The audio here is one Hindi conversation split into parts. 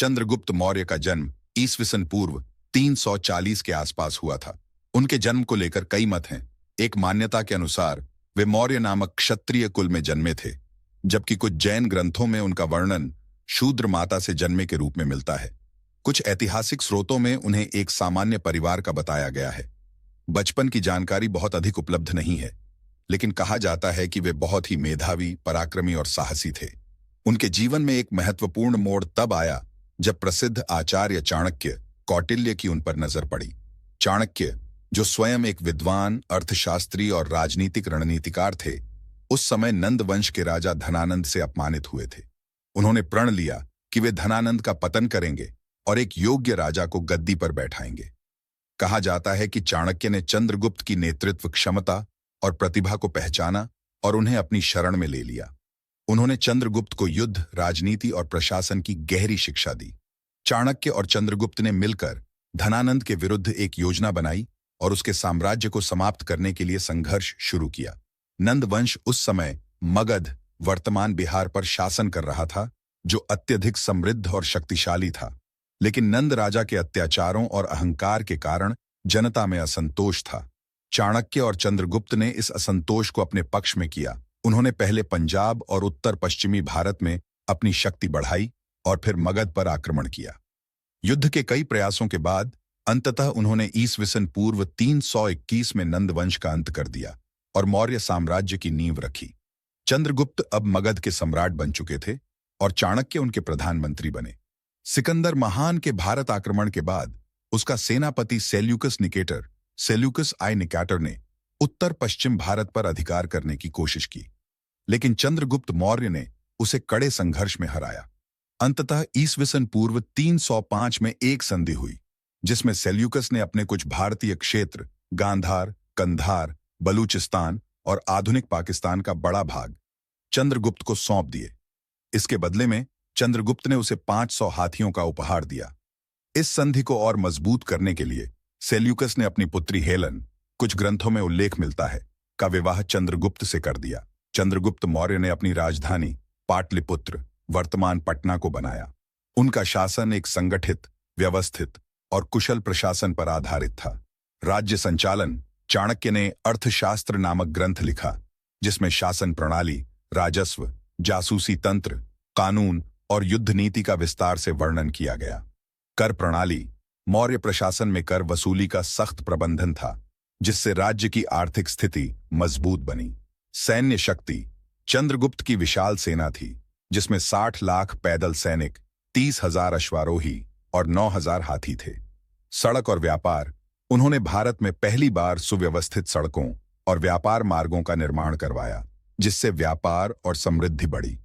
चंद्रगुप्त मौर्य का जन्म ईस्वीसन पूर्व 340 के आसपास हुआ था। उनके जन्म को लेकर कई मत हैं। एक मान्यता के अनुसार वे मौर्य नामक क्षत्रिय कुल में जन्मे थे, जबकि कुछ जैन ग्रंथों में उनका वर्णन शूद्र माता से जन्मे के रूप में मिलता है। कुछ ऐतिहासिक स्रोतों में उन्हें एक सामान्य परिवार का बताया गया है। बचपन की जानकारी बहुत अधिक उपलब्ध नहीं है, लेकिन कहा जाता है कि वे बहुत ही मेधावी, पराक्रमी और साहसी थे। उनके जीवन में एक महत्वपूर्ण मोड़ तब आया जब प्रसिद्ध आचार्य चाणक्य कौटिल्य की उन पर नजर पड़ी। चाणक्य, जो स्वयं एक विद्वान, अर्थशास्त्री और राजनीतिक रणनीतिकार थे, उस समय नंद वंश के राजा धनानंद से अपमानित हुए थे। उन्होंने प्रण लिया कि वे धनानंद का पतन करेंगे और एक योग्य राजा को गद्दी पर बैठाएंगे। कहा जाता है कि चाणक्य ने चंद्रगुप्त की नेतृत्व क्षमता और प्रतिभा को पहचाना और उन्हें अपनी शरण में ले लिया। उन्होंने चंद्रगुप्त को युद्ध, राजनीति और प्रशासन की गहरी शिक्षा दी। चाणक्य और चंद्रगुप्त ने मिलकर धनानंद के विरुद्ध एक योजना बनाई और उसके साम्राज्य को समाप्त करने के लिए संघर्ष शुरू किया। नंद वंश उस समय मगध, वर्तमान बिहार पर शासन कर रहा था, जो अत्यधिक समृद्ध और शक्तिशाली था। लेकिन नंद राजा के अत्याचारों और अहंकार के कारण जनता में असंतोष था। चाणक्य और चंद्रगुप्त ने इस असंतोष को अपने पक्ष में किया। उन्होंने पहले पंजाब और उत्तर पश्चिमी भारत में अपनी शक्ति बढ़ाई और फिर मगध पर आक्रमण किया। युद्ध के कई प्रयासों के बाद अंततः उन्होंने ईस्वीसन पूर्व 321 में नंद वंश का अंत कर दिया और मौर्य साम्राज्य की नींव रखी। चंद्रगुप्त अब मगध के सम्राट बन चुके थे और चाणक्य उनके प्रधानमंत्री बने। सिकंदर महान के भारत आक्रमण के बाद उसका सेनापति सेल्यूकस निकेटर, सेल्यूकस आई निकाटर ने उत्तर पश्चिम भारत पर अधिकार करने की कोशिश की, लेकिन चंद्रगुप्त मौर्य ने उसे कड़े संघर्ष में हराया। अंततः ईस्वीसन पूर्व 305 में एक संधि हुई, जिसमें सेल्यूकस ने अपने कुछ भारतीय क्षेत्र गांधार, कंधार, बलूचिस्तान और आधुनिक पाकिस्तान का बड़ा भाग चंद्रगुप्त को सौंप दिए। इसके बदले में चंद्रगुप्त ने उसे 500 हाथियों का उपहार दिया। इस संधि को और मजबूत करने के लिए सेल्यूकस ने अपनी पुत्री हेलन, कुछ ग्रंथों में उल्लेख मिलता है, का विवाह चंद्रगुप्त से कर दिया। चंद्रगुप्त मौर्य ने अपनी राजधानी पाटलिपुत्र, वर्तमान पटना को बनाया। उनका शासन एक संगठित, व्यवस्थित और कुशल प्रशासन पर आधारित था। राज्य संचालन, चाणक्य ने अर्थशास्त्र नामक ग्रंथ लिखा, जिसमें शासन प्रणाली, राजस्व, जासूसी तंत्र, कानून और युद्ध नीति का विस्तार से वर्णन किया गया। कर प्रणाली, मौर्य प्रशासन में कर वसूली का सख्त प्रबंधन था, जिससे राज्य की आर्थिक स्थिति मजबूत बनी। सैन्य शक्ति, चंद्रगुप्त की विशाल सेना थी, जिसमें 60 लाख पैदल सैनिक, 30,000 अश्वारोही और 9,000 हाथी थे। सड़क और व्यापार, उन्होंने भारत में पहली बार सुव्यवस्थित सड़कों और व्यापार मार्गों का निर्माण करवाया, जिससे व्यापार और समृद्धि बढ़ी।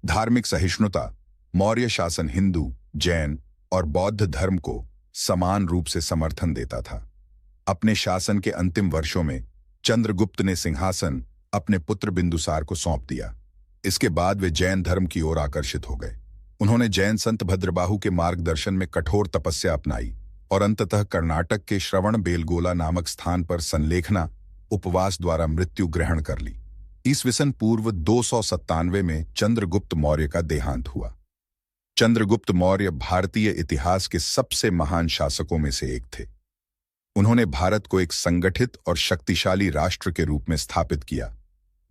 धार्मिक सहिष्णुता, मौर्य शासन हिंदू, जैन और बौद्ध धर्म को समान रूप से समर्थन देता था। अपने शासन के अंतिम वर्षों में चंद्रगुप्त ने सिंहासन अपने पुत्र बिंदुसार को सौंप दिया। इसके बाद वे जैन धर्म की ओर आकर्षित हो गए। उन्होंने जैन संत भद्रबाहु के मार्गदर्शन में कठोर तपस्या अपनाई और अंततः कर्नाटक के श्रवण बेलगोला नामक स्थान पर संलेखना, उपवास द्वारा मृत्यु ग्रहण कर ली। ईस्वीसन पूर्व 297 में चंद्रगुप्त मौर्य का देहांत हुआ। चंद्रगुप्त मौर्य भारतीय इतिहास के सबसे महान शासकों में से एक थे। उन्होंने भारत को एक संगठित और शक्तिशाली राष्ट्र के रूप में स्थापित किया,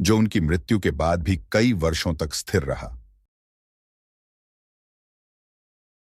जो उनकी मृत्यु के बाद भी कई वर्षों तक स्थिर रहा।